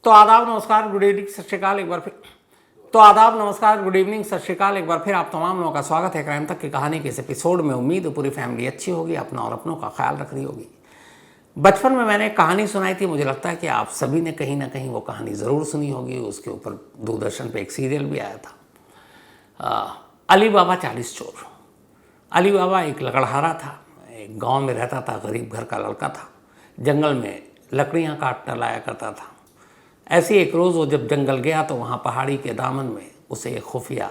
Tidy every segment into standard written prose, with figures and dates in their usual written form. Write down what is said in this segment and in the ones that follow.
तो आदाब नमस्कार गुड इवनिंग सत श्रीकाल एक बार फिर तो आदाब नमस्कार गुड इवनिंग सत श्रीकाल एक बार फिर आप तमाम लोगों का स्वागत है क्राइम तक की कहानी के इस एपिसोड में। उम्मीद है पूरी फैमिली अच्छी होगी, अपना और अपनों का ख्याल रख रही होगी। बचपन में मैंने एक कहानी सुनाई थी, मुझे लगता है कि आप सभी ने कहीं ना कहीं वो कहानी ज़रूर सुनी होगी। उसके ऊपर दूरदर्शन पर एक सीरियल भी आया था, अली बाबा 40 चोर। अली बाबा एक लकड़हारा था, एक गाँव में रहता था, गरीब घर का लड़का था, जंगल में लकड़ियाँ काटने लाया करता था। ऐसे एक रोज़ वो जब जंगल गया तो वहाँ पहाड़ी के दामन में उसे एक खुफिया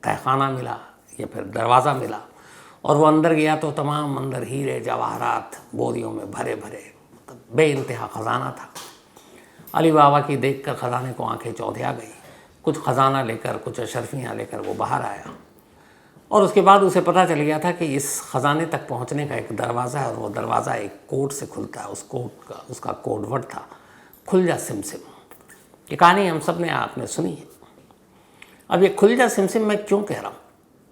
तहखाना मिला या फिर दरवाज़ा मिला, और वो अंदर गया तो तमाम अंदर हीरे जवाहरात बोरियों में भरे भरे बेइंतहा ख़जाना था। अली बाबा की देखकर ख़जाने को आंखें चौंधिया गई। कुछ ख़जाना लेकर, कुछ अशरफियाँ लेकर वो बाहर आया, और उसके बाद उसे पता चल गया था कि इस ख़जाने तक पहुँचने का एक दरवाज़ा है, और वो दरवाज़ा एक कोड से खुलता है। उस कोड का उसका कोडवर्ड था खुल जा सिमसिम। ये कहानी हम सब ने आपने सुनी है। अब ये खुल जा सिमसिम मैं क्यों कह रहा हूँ,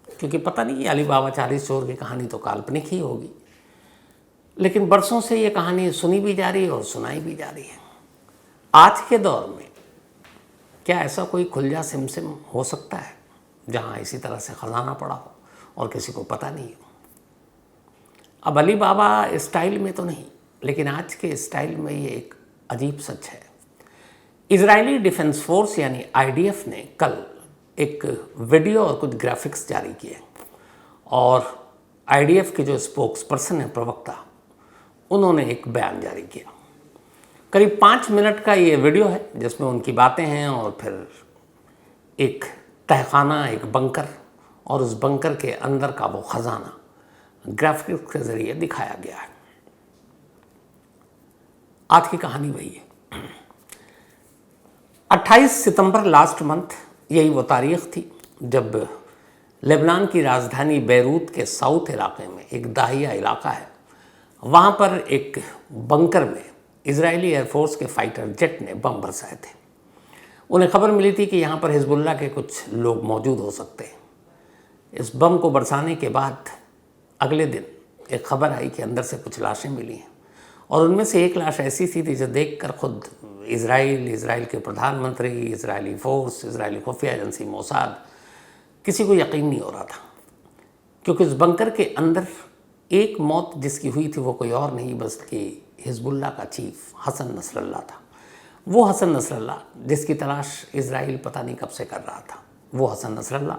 क्योंकि पता नहीं अली बाबा 40 चोर की कहानी तो काल्पनिक ही होगी, लेकिन बरसों से ये कहानी सुनी भी जा रही है और सुनाई भी जा रही है। आज के दौर में क्या ऐसा कोई खुल जा सिमसिम हो सकता है जहाँ इसी तरह से ख़जाना पड़ा हो और किसी को पता नहीं हो? अब अली बाबा स्टाइल में तो नहीं, लेकिन आज के स्टाइल में ये एक अजीब सच है। इजरायली डिफेंस फोर्स यानी आईडीएफ ने कल एक वीडियो और कुछ ग्राफिक्स जारी किए, और आईडीएफ के जो स्पोक्स पर्सन है, प्रवक्ता, उन्होंने एक बयान जारी किया। करीब 5 मिनट का ये वीडियो है जिसमें उनकी बातें हैं, और फिर एक तहखाना, एक बंकर, और उस बंकर के अंदर का वो ख़जाना ग्राफिक्स के ज़रिए दिखाया गया है। आज की कहानी वही है। 28 सितंबर लास्ट मंथ, यही वो तारीख़ थी जब लेबनान की राजधानी बैरूत के साउथ इलाके में एक दाहिया इलाका है, वहाँ पर एक बंकर में इजरायली एयरफोर्स के फाइटर जेट ने बम बरसाए थे। उन्हें खबर मिली थी कि यहाँ पर हिजबुल्लाह के कुछ लोग मौजूद हो सकते हैं। इस बम को बरसाने के बाद अगले दिन एक खबर आई कि अंदर से कुछ लाशें मिली हैं, और उनमें से एक लाश ऐसी सी थी जो देखकर खुद इज़राइल के प्रधानमंत्री, इजरायली फोर्स, इजरायली खुफिया एजेंसी मोसाद, किसी को यकीन नहीं हो रहा था, क्योंकि उस बंकर के अंदर एक मौत जिसकी हुई थी वो कोई और नहीं बल्कि हिजबुल्लाह का चीफ हसन नसरल्लाह था। वो हसन नसरल्लाह जिसकी तलाश इजराइल पता नहीं कब से कर रहा था। वो हसन नसरल्लाह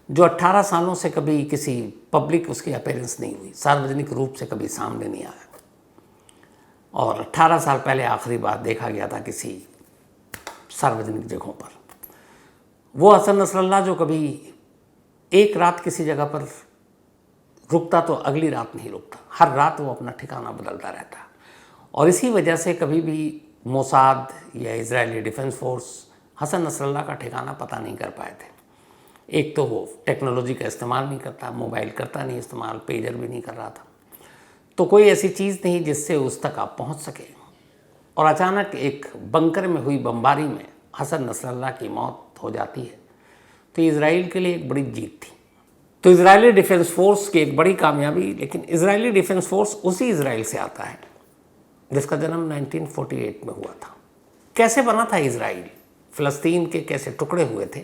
जो 18 सालों से कभी किसी पब्लिक उसकी अपीयरेंस नहीं हुई, सार्वजनिक रूप से कभी सामने नहीं आया, और 18 साल पहले आखिरी बार देखा गया था किसी सार्वजनिक जगहों पर। वो हसन नसरल्लाह जो कभी एक रात किसी जगह पर रुकता तो अगली रात नहीं रुकता, हर रात वो अपना ठिकाना बदलता रहता, और इसी वजह से कभी भी मोसाद या Israeli defence force Hassan Nasrallah का ठिकाना पता नहीं कर पाए थे। एक तो वो टेक्नोलॉजी का इस्तेमाल नहीं करता, मोबाइल करता नहीं इस्तेमाल, पेजर भी नहीं कर रहा था, तो कोई ऐसी चीज़ नहीं जिससे उस तक आप पहुंच सके। और अचानक एक बंकर में हुई बमबारी में हसन नसरल्लाह की मौत हो जाती है, तो इजराइल के लिए एक बड़ी जीत थी। तो इजरायली डिफेंस फोर्स की एक बड़ी कामयाबी। लेकिन इजरायली डिफेंस फोर्स उसी इजराइल से आता है जिसका जन्म 1948 में हुआ था। कैसे बना था इजराइल, फ़लस्तीन के कैसे टुकड़े हुए थे,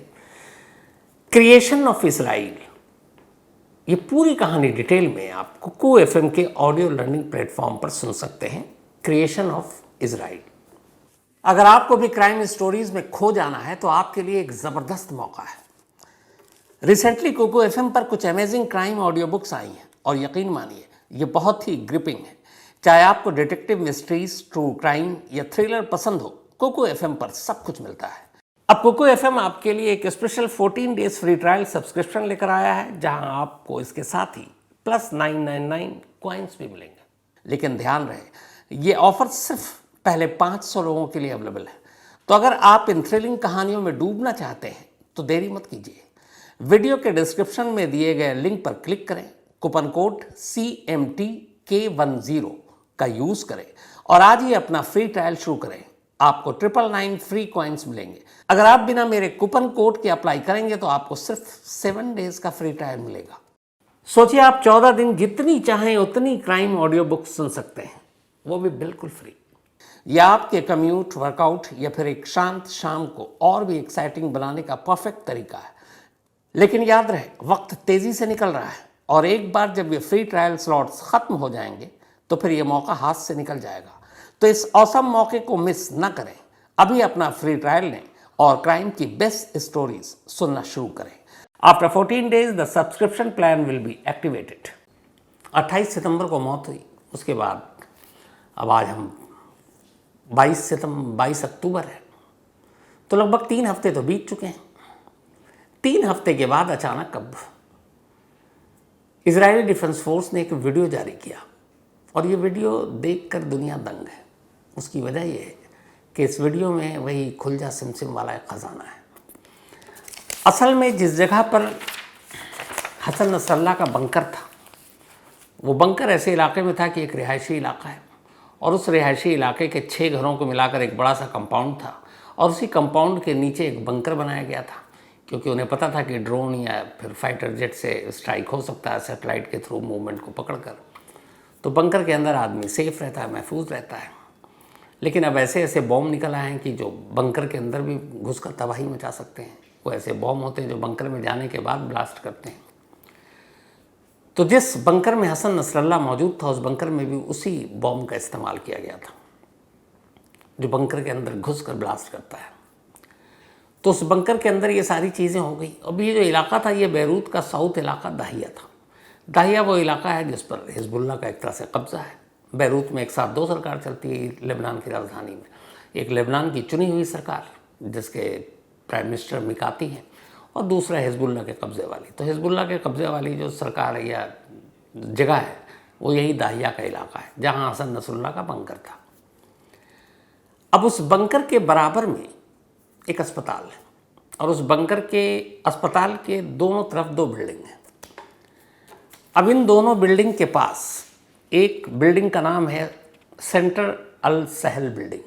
क्रिएशन ऑफ इसराइल, ये पूरी कहानी डिटेल में आप कुकू एफएम के ऑडियो लर्निंग प्लेटफॉर्म पर सुन सकते हैं। Creation of Israel. अगर आपको भी क्राइम स्टोरीज में खो जाना है तो आपके लिए एक ज़बरदस्त मौका है। रिसेंटली कुकू एफएम पर कुछ amazing crime audio books I हैं, और यकीन मानिए ये बहुत ही ग्रिपिंग है। चाहे आपको डिटेक्टिव मिस्ट्रीज, ट्रू क्राइम या थ्रिलर पसंद हो, कुकू एफएम पर सब कुछ मिलता है। अब कुकू एफएम आपके लिए एक special 14 days free trial subscription लेकर आया है, जहां आपको इसके साथ ही +999 कॉइन्स भी मिलेंगे। लेकिन ध्यान रहे, ये ऑफर सिर्फ पहले 500 लोगों के लिए अवेलेबल है। तो अगर आप इन थ्रिलिंग कहानियों में डूबना चाहते हैं तो देरी मत कीजिए। वीडियो के डिस्क्रिप्शन में दिए गए लिंक पर क्लिक करें, कूपन कोड CMTK10 का यूज़ करें, और आज ही अपना फ्री ट्रायल शुरू करें। आपको 999 फ्री कॉइन्स मिलेंगे। अगर आप बिना मेरे कूपन कोड के अप्लाई करेंगे तो आपको सिर्फ 7 डेज का फ्री ट्रायल मिलेगा। सोचिए, आप 14 दिन जितनी चाहें उतनी क्राइम ऑडियो बुक सुन सकते हैं, वो भी बिल्कुल फ्री। या आपके कम्यूट, वर्कआउट या फिर एक शांत शाम को और भी एक्साइटिंग बनाने का परफेक्ट तरीका है। लेकिन याद रहे, वक्त तेज़ी से निकल रहा है और एक बार जब ये फ्री ट्रायल स्लॉट्स ख़त्म हो जाएंगे तो फिर ये मौका हाथ से निकल जाएगा। तो इस औसम मौके को मिस न करें। अभी अपना फ्री ट्रायल लें और क्राइम की बेस्ट स्टोरीज सुनना शुरू करें। After 14 days the subscription plan will be activated. 28 सितंबर को मौत हुई, उसके बाद अब आज हम 22 अक्टूबर है, तो लगभग 3 हफ्ते तो बीत चुके हैं। 3 हफ्ते के बाद अचानक अब इजरायली डिफेंस फोर्स ने एक वीडियो जारी किया और ये वीडियो देखकर दुनिया दंग है। उसकी वजह ये है कि इस वीडियो में वही खुल जा सिमसिम वाला एक खजाना है। असल में जिस जगह पर हसन नसरल्ला का बंकर था, वो बंकर ऐसे इलाके में था कि एक रिहायशी इलाका है और उस रिहायशी इलाके के 6 घरों को मिलाकर एक बड़ा सा कंपाउंड था और उसी कंपाउंड के नीचे एक बंकर बनाया गया था, क्योंकि उन्हें पता था कि ड्रोन या फिर फाइटर जेट से स्ट्राइक हो सकता है सैटेलाइट के थ्रू मूवमेंट को पकड़कर। तो बंकर के अंदर आदमी सेफ रहता है, महफूज रहता है। लेकिन अब ऐसे ऐसे बॉम्ब निकल आए हैं कि जो बंकर के अंदर भी घुसकर तबाही मचा सकते हैं। वो ऐसे बॉम्ब होते हैं जो बंकर में जाने के बाद ब्लास्ट करते हैं। तो जिस बंकर में हसन नसरल्ला मौजूद था, उस बंकर में भी उसी बॉम्ब का इस्तेमाल किया गया था जो बंकर के अंदर घुसकर ब्लास्ट करता है। तो उस बंकर के अंदर ये सारी चीज़ें हो गई। अब ये जो इलाका था, ये बैरूत का साउथ इलाका दाहिया था। दाहिया वो इलाका है जिस पर हिजबुल्लाह का एक तरह से कब्जा है। बैरूत में एक साथ 2 सरकार चलती है लेबनान की राजधानी में। एक लेबनान की चुनी हुई सरकार जिसके प्राइम मिनिस्टर मिकाती हैं और दूसरा हिजबुल्लाह के कब्ज़े वाली। तो हिजबुल्लाह के कब्ज़े वाली जो सरकार है या जगह है, वो यही दाहिया का इलाका है जहाँ हसन नसरुल्लाह का बंकर था। अब उस बंकर के बराबर में एक अस्पताल है और उस बंकर के अस्पताल के दोनों तरफ 2 बिल्डिंग हैं। अब इन दोनों बिल्डिंग के पास एक बिल्डिंग का नाम है सेंटर अल सहल बिल्डिंग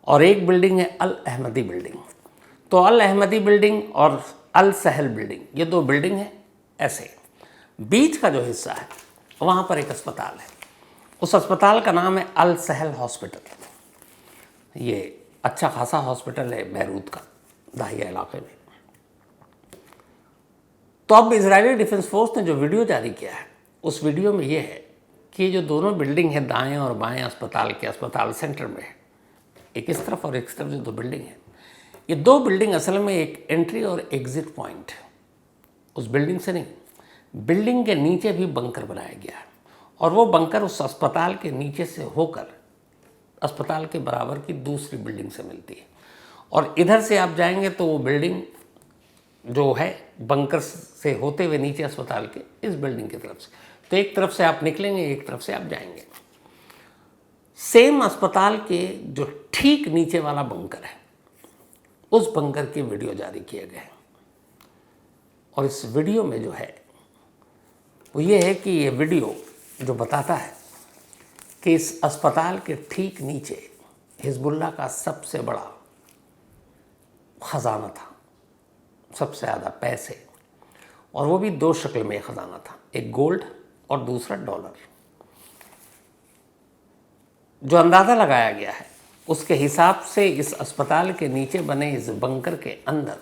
और एक बिल्डिंग है अल अहमदी बिल्डिंग। तो अल अहमदी बिल्डिंग और अल सहल बिल्डिंग, ये 2 बिल्डिंग हैं। ऐसे बीच का जो हिस्सा है वहाँ पर एक अस्पताल है। उस अस्पताल का नाम है अल सहल हॉस्पिटल। ये अच्छा खासा हॉस्पिटल है बैरूत का, दाहिया इलाके में। तो अब इजरायली डिफेंस फोर्स ने जो वीडियो जारी किया है, उस वीडियो में ये है कि जो दोनों बिल्डिंग है दाएं और बाएं अस्पताल के, अस्पताल सेंटर में है, एक इस तरफ और एक इस तरफ जो 2 बिल्डिंग है, ये 2 बिल्डिंग असल में एक एंट्री और एग्जिट पॉइंट है। उस बिल्डिंग से नहीं, बिल्डिंग के नीचे भी बंकर बनाया गया है और वो बंकर उस अस्पताल के नीचे से होकर अस्पताल के बराबर की दूसरी बिल्डिंग से मिलती है। और इधर से आप जाएंगे तो वो बिल्डिंग जो है बंकर से होते हुए नीचे अस्पताल के इस बिल्डिंग की तरफ से, तो एक तरफ से आप निकलेंगे, एक तरफ से आप जाएंगे। सेम अस्पताल के जो ठीक नीचे वाला बंकर है, उस बंकर के वीडियो जारी किए गए और इस वीडियो में जो है वो ये है कि ये वीडियो जो बताता है कि इस अस्पताल के ठीक नीचे हिजबुल्लाह का सबसे बड़ा खजाना था, सबसे ज़्यादा पैसे, और वो भी 2 शक्ल में खजाना था, एक गोल्ड और दूसरा डॉलर। जो अंदाज़ा लगाया गया है उसके हिसाब से इस अस्पताल के नीचे बने इस बंकर के अंदर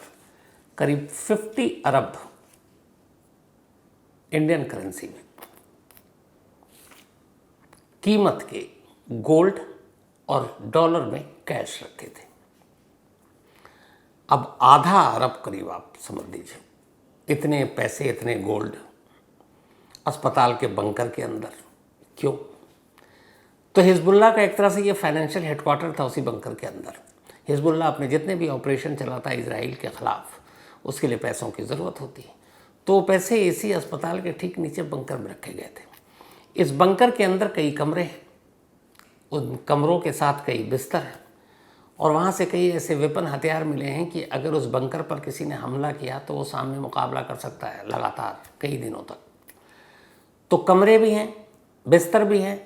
करीब 50 अरब इंडियन करेंसी में कीमत के गोल्ड और डॉलर में कैश रखे थे। अब आधा अरब करीब आप समझ लीजिए, इतने पैसे, इतने गोल्ड अस्पताल के बंकर के अंदर क्यों? तो हिजबुल्लाह का एक तरह से ये फाइनेंशियल हेडक्वार्टर था उसी बंकर के अंदर। हिजबुल्लाह अपने जितने भी ऑपरेशन चलाता है इजराइल के ख़िलाफ़, उसके लिए पैसों की ज़रूरत होती है। तो पैसे इसी अस्पताल के ठीक नीचे बंकर में रखे गए थे। इस बंकर के अंदर कई कमरे हैं, उन कमरों के साथ कई बिस्तर हैं और वहाँ से कई ऐसे वेपन हथियार मिले हैं कि अगर उस बंकर पर किसी ने हमला किया तो वो सामने मुकाबला कर सकता है लगातार कई दिनों तक। तो कमरे भी हैं, बिस्तर भी हैं,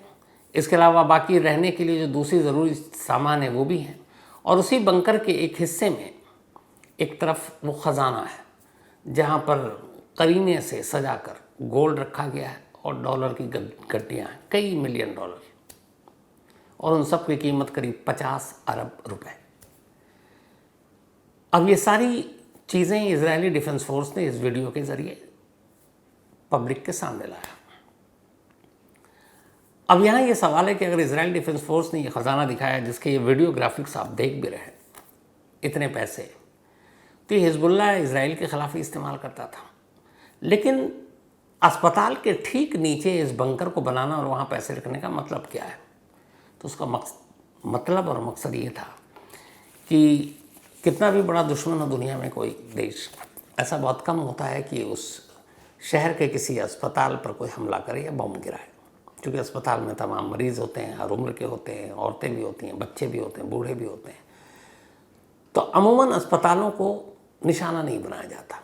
इसके अलावा बाकी रहने के लिए जो दूसरी ज़रूरी सामान है वो भी हैं। और उसी बंकर के एक हिस्से में एक तरफ वो ख़जाना है जहाँ पर करीने से सजाकर गोल्ड रखा गया है और डॉलर की गड्डियाँ हैं, कई मिलियन डॉलर। और उन सब की कीमत करीब 50 अरब रुपए। अब ये सारी चीज़ें इजरायली डिफेंस फोर्स ने इस वीडियो के ज़रिए पब्लिक के सामने लाया। अब यहाँ ये सवाल है कि अगर इजरायल डिफेंस फोर्स ने ये ख़जाना दिखाया जिसके ये वीडियो ग्राफिक्स आप देख भी रहे, इतने पैसे, तो ये हिजबुल्लाह इजराइल के ख़िलाफ़ ही इस्तेमाल करता था। लेकिन अस्पताल के ठीक नीचे इस बंकर को बनाना और वहाँ पैसे रखने का मतलब क्या है? तो उसका मतलब और मकसद ये था कि कितना भी बड़ा दुश्मन हो दुनिया में कोई देश, ऐसा बहुत कम होता है कि उस शहर के किसी अस्पताल पर कोई हमला करे या बम गिराए, क्योंकि अस्पताल में तमाम मरीज़ होते हैं, हर उम्र के होते हैं, औरतें भी होती हैं, बच्चे भी होते हैं, बूढ़े भी होते हैं। तो अमूमन अस्पतालों को निशाना नहीं बनाया जाता।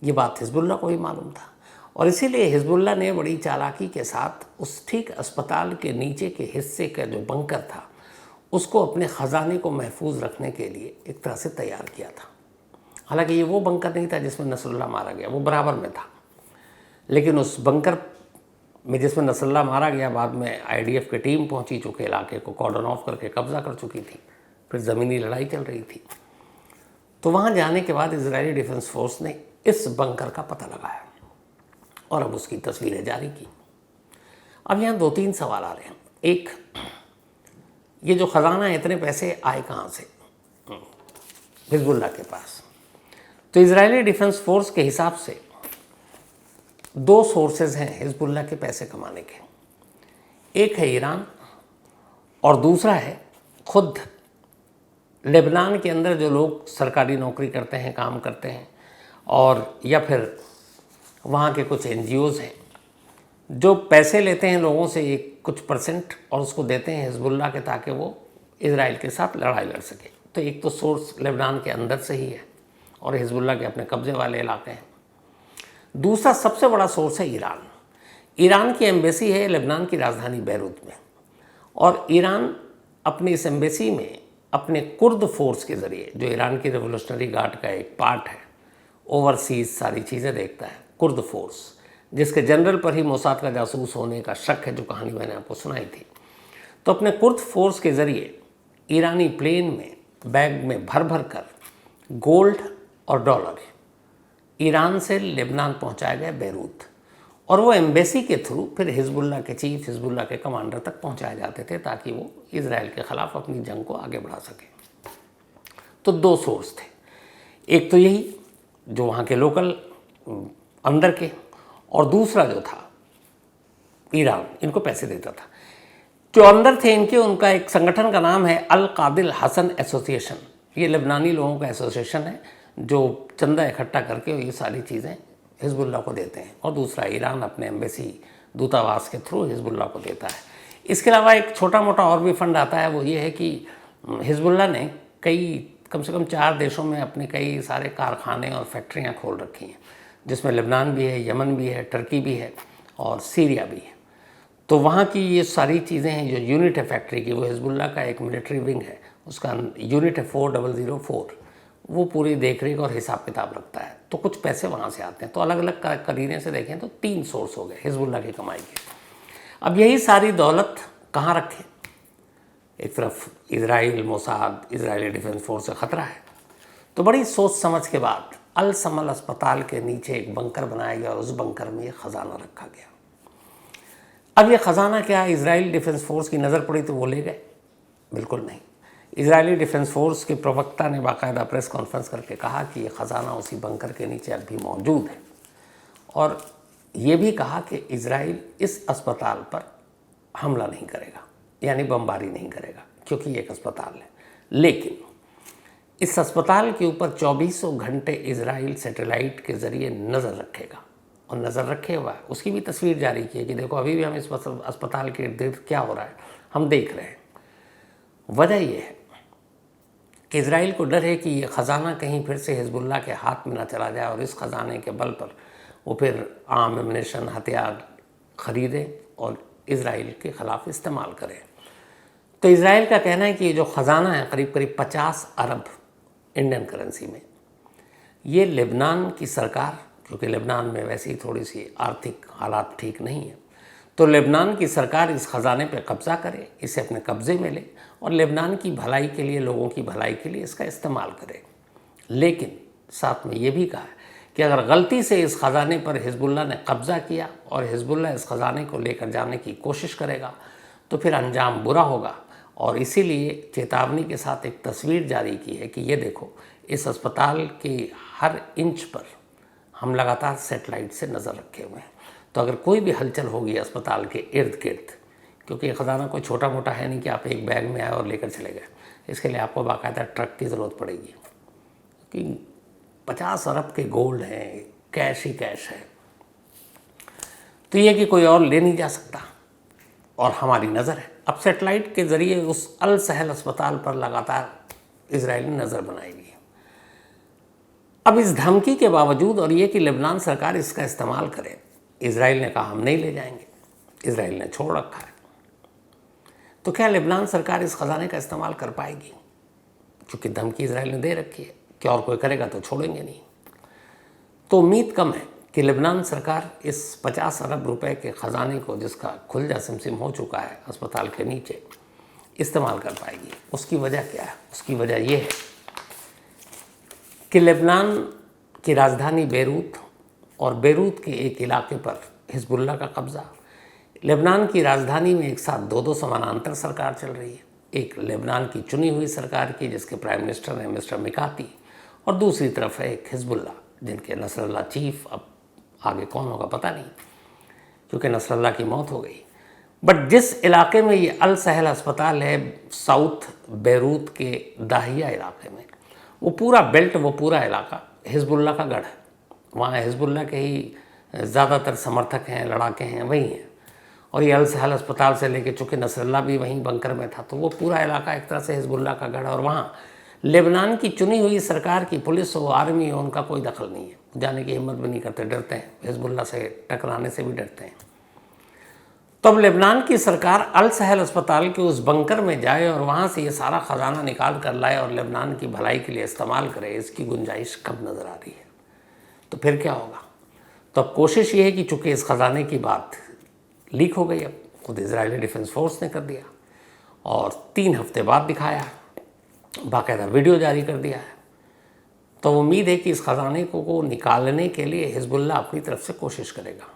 ये बात हिजबुल्लाह को भी मालूम था और इसीलिए हिजबुल्लाह ने बड़ी चालाकी के साथ उस ठीक अस्पताल के नीचे के हिस्से का जो बंकर था उसको अपने ख़जाने को महफूज रखने के लिए एक तरह से तैयार किया था। हालांकि ये वो बंकर नहीं था जिसमें नसरुल्लाह मारा गया, वो बराबर में था, लेकिन उस बंकर में जिसमें नसरुल्लाह मारा गया बाद में IDF की टीम पहुंची, चूँकि इलाके को कॉर्डन ऑफ करके कब्जा कर चुकी थी, फिर ज़मीनी लड़ाई चल रही थी। तो वहाँ जाने के बाद इजरायली डिफेंस फोर्स ने इस बंकर का पता लगाया और अब उसकी तस्वीरें जारी की। अब यहाँ 2-3 सवाल आ रहे हैं। एक, ये जो ख़जाना है, इतने पैसे आए कहाँ से हिजबुल्लाह के पास? तो इजरायली डिफेंस फोर्स के हिसाब से 2 सोर्सेज हैं हिजबुल्लाह के पैसे कमाने के। एक है ईरान और दूसरा है खुद लेबनान के अंदर जो लोग सरकारी नौकरी करते हैं, काम करते हैं, और या फिर वहाँ के कुछ NGOs हैं जो पैसे लेते हैं लोगों से एक कुछ % और उसको देते हैं हिजबुल्लाह के ताकि वो इजराइल के साथ लड़ाई लड़ सके। तो एक तो सोर्स लेबनान के अंदर से ही है और हिजबुल्लाह के अपने कब्जे वाले इलाके हैं। दूसरा सबसे बड़ा सोर्स है ईरान। ईरान की एम्बेसी है लेबनान की राजधानी बैरूत में और ईरान अपनी इस एम्बेसी में अपने कुर्द फोर्स के ज़रिए, जो ईरान की रेवोल्यूशनरी गार्ड का एक पार्ट है, ओवरसीज़ सारी चीज़ें देखता है, कुर्द फोर्स, जिसके जनरल पर ही मोसाद का जासूस होने का शक है, जो कहानी मैंने आपको सुनाई थी। तो अपने कुर्द फोर्स के ज़रिए ईरानी प्लेन में बैग में भर भर कर गोल्ड और डॉलर ईरान से लेबनान पहुंचाया गया बैरूत, और वो एम्बेसी के थ्रू फिर हिजबुल्लाह के चीफ, हिजबुल्लाह के कमांडर तक पहुंचाए जाते थे ताकि वो इजराइल के ख़िलाफ़ अपनी जंग को आगे बढ़ा सके। तो 2 सोर्स थे, एक तो यही जो वहाँ के लोकल अंदर के, और दूसरा जो था ईरान इनको पैसे देता था। जो अंदर थे इनके, उनका एक संगठन का नाम है अल कादिल हसन एसोसिएशन। ये लेबनानी लोगों का एसोसिएशन है जो चंदा इकट्ठा करके ये सारी चीज़ें हिजबुल्लाह को देते हैं, और दूसरा ईरान अपने एम्बेसी दूतावास के थ्रू हिजबुल्लाह को देता है। इसके अलावा एक छोटा मोटा और भी फंड आता है, वो ये है कि हिजबुल्लाह ने कम से कम 4 देशों में अपने कई सारे कारखाने और फैक्ट्रियाँ खोल रखी हैं, जिसमें लेबनान भी है, यमन भी है, टर्की भी है और सीरिया भी है। तो वहाँ की ये सारी चीज़ें हैं। जो यूनिट है फैक्ट्री की, वो हिजबुल्लाह का एक मिलिट्री विंग है, उसका यूनिट है 4004, वो पूरी देख रेख और हिसाब किताब रखता है। तो कुछ पैसे वहाँ से आते हैं। तो अलग अलग करीने से देखें तो 3 सोर्स हो गए हिजबुल्लाह की कमाई के। अब यही सारी दौलत कहाँ रखें? एक तरफ Israel, Mossad, Israeli defence force से ख़तरा है, तो बड़ी सोच समझ के बाद अल समल अस्पताल के नीचे एक बंकर बनाया गया और उस बंकर में ये ख़जाना रखा गया। अब ये ख़जाना क्या इजराइल डिफेंस फोर्स की नज़र पड़ी तो वो ले गए? बिल्कुल नहीं। इजरायली डिफेंस फोर्स के प्रवक्ता ने बाकायदा प्रेस कॉन्फ्रेंस करके कहा कि ये ख़जाना उसी बंकर के नीचे अब भी मौजूद है, और ये भी कहा कि इजराइल इस अस्पताल पर हमला नहीं करेगा, यानी बमबारी नहीं करेगा, क्योंकि ये एक अस्पताल है। लेकिन इस अस्पताल के ऊपर 2400 घंटे इजराइल सैटेलाइट के ज़रिए नज़र रखेगा, और नज़र रखे हुआ है। उसकी भी तस्वीर जारी की है कि देखो अभी भी हम इस अस्पताल के इर्द गिर्द क्या हो रहा है हम देख रहे हैं। वजह यह है कि इजराइल को डर है कि ये ख़जाना कहीं फिर से हिजबुल्लाह के हाथ में ना चला जाए और इस ख़जाने के बल पर वो फिर आम एमुनेशन, हथियार ख़रीदे और इजराइल के ख़िलाफ़ इस्तेमाल करें। तो इजराइल का कहना है कि ये जो ख़जाना है करीब करीब 50 अरब इंडियन करेंसी में, ये लेबनान की सरकार, क्योंकि लेबनान में वैसे ही थोड़ी सी आर्थिक हालात ठीक नहीं है, तो लेबनान की सरकार इस ख़जाने पर कब्ज़ा करे, इसे अपने कब्ज़े में ले और लेबनान की भलाई के लिए, लोगों की भलाई के लिए इसका इस्तेमाल करे। लेकिन साथ में ये भी कहा है कि अगर गलती से इस ख़जाने पर हिजबुल्लाह ने कब्ज़ा किया और हिजबुल्लाह इस ख़जाने को लेकर जाने की कोशिश करेगा तो फिर अंजाम बुरा होगा। और इसीलिए चेतावनी के साथ एक तस्वीर जारी की है कि ये देखो, इस अस्पताल के हर इंच पर हम लगातार सेटेलाइट से नज़र रखे हुए हैं। तो अगर कोई भी हलचल होगी अस्पताल के इर्द गिर्द, क्योंकि ये ख़जाना कोई छोटा मोटा है नहीं कि आप एक बैग में आए और लेकर चले गए, इसके लिए आपको बाकायदा ट्रक की ज़रूरत पड़ेगी, क्योंकि 50 अरब के गोल्ड हैं, कैश ही कैश है। तो ये कि कोई और ले नहीं जा सकता और हमारी नज़र है। अब सेटेलाइट के ज़रिए उस अल सहल अस्पताल पर लगातार इजराइल ने नज़र बनाई हुई है। अब इस धमकी के बावजूद और ये कि लेबनान सरकार इसका इस्तेमाल करे, इजराइल ने कहा हम नहीं ले जाएंगे। इजराइल ने छोड़ रखा है। तो क्या लेबनान सरकार इस ख़जाने का इस्तेमाल कर पाएगी? क्योंकि धमकी इजराइल ने दे रखी है कि और कोई करेगा तो छोड़ेंगे नहीं। तो उम्मीद कम है कि लेबनान सरकार इस 50 अरब रुपए के ख़जाने को, जिसका खुलजा सिमसिम हो चुका है अस्पताल के नीचे, इस्तेमाल कर पाएगी। उसकी वजह क्या है? उसकी वजह यह है कि लेबनान की राजधानी बेरूत और बेरूत के एक इलाके पर हिजबुल्लाह का कब्ज़ा। लेबनान की राजधानी में एक साथ दो समानांतर सरकार चल रही है। एक लेबनान की चुनी हुई सरकार की, जिसके प्राइम मिनिस्टर हैं मिस्टर मिकाती, और दूसरी तरफ है एक हिजबुल्लाह, जिनके नसरल्लाह चीफ, अब आगे कौन होगा पता नहीं, क्योंकि नसरल्लाह की मौत हो गई। बट जिस इलाके में ये अल सहल अस्पताल है, साउथ बेरूत के दाहिया इलाके में, वो पूरा बेल्ट, वो पूरा इलाका हिजबुल्लाह का गढ़ है। वहाँ हिजबुल्लाह के ही ज़्यादातर समर्थक हैं, लड़ाके हैं, वही हैं। और ये अल सहल अस्पताल से लेके, चूँकि नसरल्लाह भी वहीं बंकर में था, तो वो पूरा इलाका एक तरह से हिजबुल्लाह का गढ़ है। और वहाँ लेबनान की चुनी हुई सरकार की पुलिस हो, आर्मी हो, उनका कोई दखल नहीं है। जाने की हिम्मत भी नहीं करते, डरते हैं, हिजबुल्लाह से टकराने से भी डरते हैं। तो अब लेबनान की सरकार अल सहल अस्पताल के उस बंकर में जाए और वहाँ से ये सारा ख़जाना निकाल कर लाए और लेबनान की भलाई के लिए इस्तेमाल करे, इसकी गुंजाइश कब नज़र आ रही है? तो फिर क्या होगा? तो अब कोशिश ये है कि चूँकि इस ख़जाने की बात लीक हो गई, अब खुद इजरायली डिफेंस फोर्स ने कर दिया और 3 हफ्ते बाद दिखाया, बाकायदा वीडियो जारी कर दिया है। तो उम्मीद है कि इस ख़जाने को निकालने के लिए हिजबुल्लाह अपनी तरफ से कोशिश करेगा।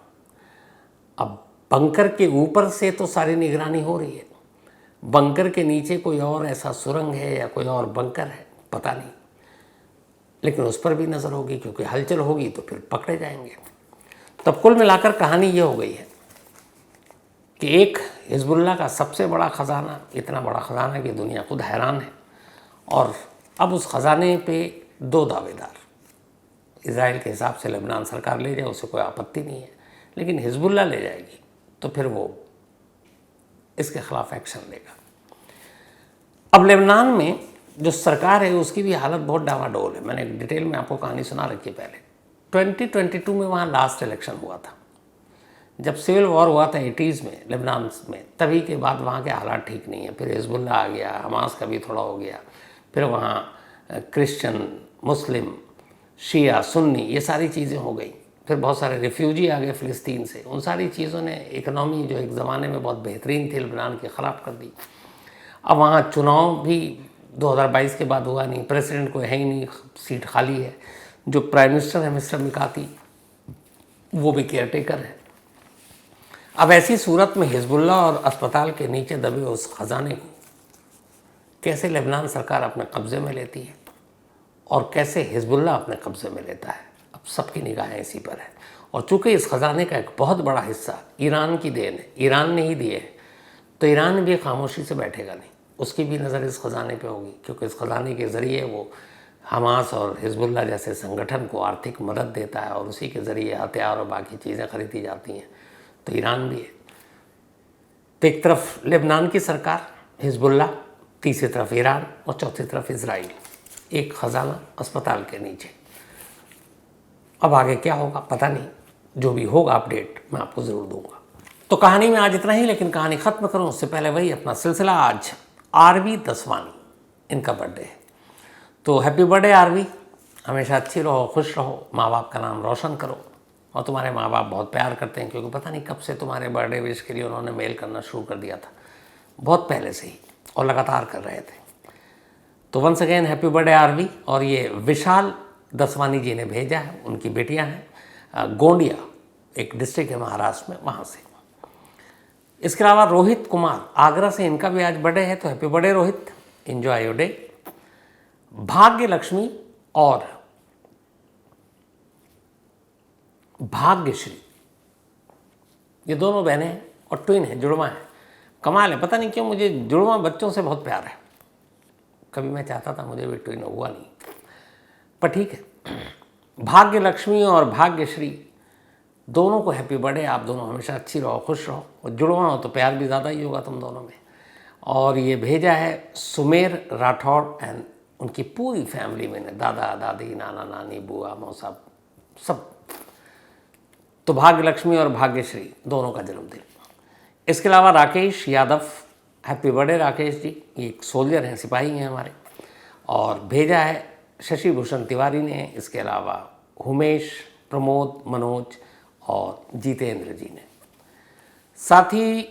अब बंकर के ऊपर से तो सारी निगरानी हो रही है, बंकर के नीचे कोई और ऐसा सुरंग है या कोई और बंकर है पता नहीं, लेकिन उस पर भी नज़र होगी, क्योंकि हलचल होगी तो फिर पकड़े जाएंगे। तब कुल मिलाकर कहानी ये हो गई है कि एक हिजबुल्लाह का सबसे बड़ा ख़जाना, इतना बड़ा ख़जाना कि दुनिया खुद हैरान है, और अब उस ख़जाने पे 2 दावेदार। इजराइल के हिसाब से लेबनान सरकार ले जाए, उसे कोई आपत्ति नहीं है, लेकिन हिजबुल्लाह ले जाएगी तो फिर वो इसके ख़िलाफ़ एक्शन लेगा। अब लेबनान में जो सरकार है उसकी भी हालत बहुत डावाडोल है। मैंने डिटेल में आपको कहानी सुना रखी है पहले। 2022 में वहाँ लास्ट इलेक्शन हुआ था, जब सिविल वॉर हुआ था 80s में लेबनान में, तभी के बाद वहाँ के हालात ठीक नहीं है। फिर हिजबुल्लाह आ गया, हमास का भी थोड़ा हो गया, फिर वहाँ क्रिश्चियन, मुस्लिम, शिया, सुन्नी, ये सारी चीज़ें हो गई। फिर बहुत सारे रिफ्यूजी आ गए फ़िलिस्तीन से। उन सारी चीज़ों ने इकनॉमी जो एक ज़माने में बहुत बेहतरीन थी लेबनान की, ख़राब कर दी। अब वहाँ चुनाव भी 2022 के बाद हुआ नहीं, प्रेसिडेंट कोई है ही नहीं, सीट खाली है। जो प्राइम मिनिस्टर है मिस्टर मिकाती, वो भी केयर टेकर है। अब ऐसी सूरत में हिजबुल्लाह और अस्पताल के नीचे दबे उस ख़जाने को कैसे लेबनान सरकार अपने कब्ज़े में लेती है और कैसे हिजबुल्लाह अपने कब्ज़े में लेता है, अब सबकी निगाहें इसी पर है। और चूँकि इस ख़जाने का एक बहुत बड़ा हिस्सा ईरान की देन है, ईरान ने ही दिए है, तो ईरान भी खामोशी से बैठेगा नहीं, उसकी भी नज़र इस ख़जाने पे होगी, क्योंकि इस ख़जाने के ज़रिए वो हमास और हिजबुल्लाह जैसे संगठन को आर्थिक मदद देता है और उसी के ज़रिए हथियार और बाकी चीज़ें खरीदी जाती हैं। तो ईरान भी है। तो एक तरफ लेबनान की सरकार, हिजबुल्लाह, तीसरी तरफ ईरान और चौथी तरफ इजराइल, एक ख़जाना अस्पताल के नीचे। अब आगे क्या होगा पता नहीं, जो भी होगा अपडेट मैं आपको ज़रूर दूंगा। तो कहानी में आज इतना ही, लेकिन कहानी ख़त्म करूं उससे पहले वही अपना सिलसिला। आज आरवी दसवानी, इनका बर्थडे है, तो हैप्पी बर्थडे आरवी। हमेशा अच्छी रहो, खुश रहो, माँ बाप का नाम रोशन करो और तुम्हारे माँ बाप बहुत प्यार करते हैं, क्योंकि पता नहीं कब से तुम्हारे बर्थडे विश के लिए उन्होंने मेल करना शुरू कर दिया था, बहुत पहले से ही, और लगातार कर रहे थे। तो once again happy birthday Aarvi. और ये विशाल दसवानी जी ने भेजा है, उनकी बेटियां हैं गोंडिया, एक डिस्ट्रिक्ट है महाराष्ट्र में, वहाँ से। इसके अलावा रोहित कुमार आगरा से, इनका भी आज बर्थडे है, तो happy birthday Rohit, enjoy your day. भाग्य लक्ष्मी और भाग्यश्री, ये दोनों बहनें हैं और ट्विन हैं, जुड़वा हैं। कमाल है, पता नहीं क्यों मुझे जुड़वा बच्चों से बहुत प्यार है। कभी मैं चाहता था मुझे भी ट्विन, हुआ नहीं, पर ठीक है। भाग्य लक्ष्मी और भाग्यश्री दोनों को हैप्पी बर्थडे। आप दोनों हमेशा अच्छी रहो, खुश रहो, और जुड़वा हो तो प्यार भी ज़्यादा ही होगा तुम दोनों में। और ये भेजा है सुमेर राठौड़ एंड उनकी पूरी फैमिली में, दादा दादी, नाना नानी, बुआ मौसा, सब। तो भाग्य लक्ष्मी और भाग्यश्री दोनों का जन्मदिन। इसके अलावा राकेश यादव, हैप्पी बर्थडे राकेश जी, ये एक सोल्जर हैं, सिपाही हैं हमारे। और भेजा है शशि भूषण तिवारी ने। इसके अलावा उमेश, प्रमोद, मनोज और जितेंद्र जी ने। साथ ही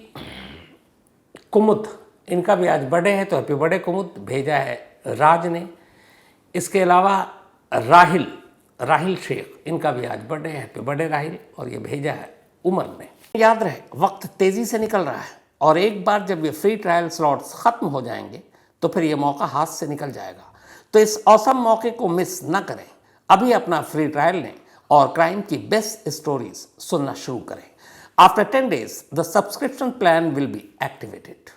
कुमुद, इनका भी आज बर्थडे है, तो हैप्पी बर्थडे कुमुद, भेजा है राज ने। इसके अलावा राहिल शेख, इनका भी आज बर्थडे है, हैप्पी बर्थडे राहिल, और ये भेजा है उमर ने। याद रहे, वक्त तेज़ी से निकल रहा है, और एक बार जब ये फ्री ट्रायल स्लॉट्स ख़त्म हो जाएंगे तो फिर ये मौका हाथ से निकल जाएगा। तो इस औसम मौके को मिस न करें, अभी अपना फ्री ट्रायल लें और क्राइम की बेस्ट स्टोरीज सुनना शुरू करें। After 10 days the subscription plan will be activated.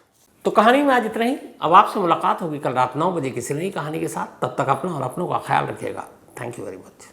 तो कहानी में आज इतना ही। अब आपसे मुलाकात होगी कल रात 9 बजे किसी नई कहानी के साथ। तब तक अपना और अपनों का ख्याल रखिएगा। Thank you very much.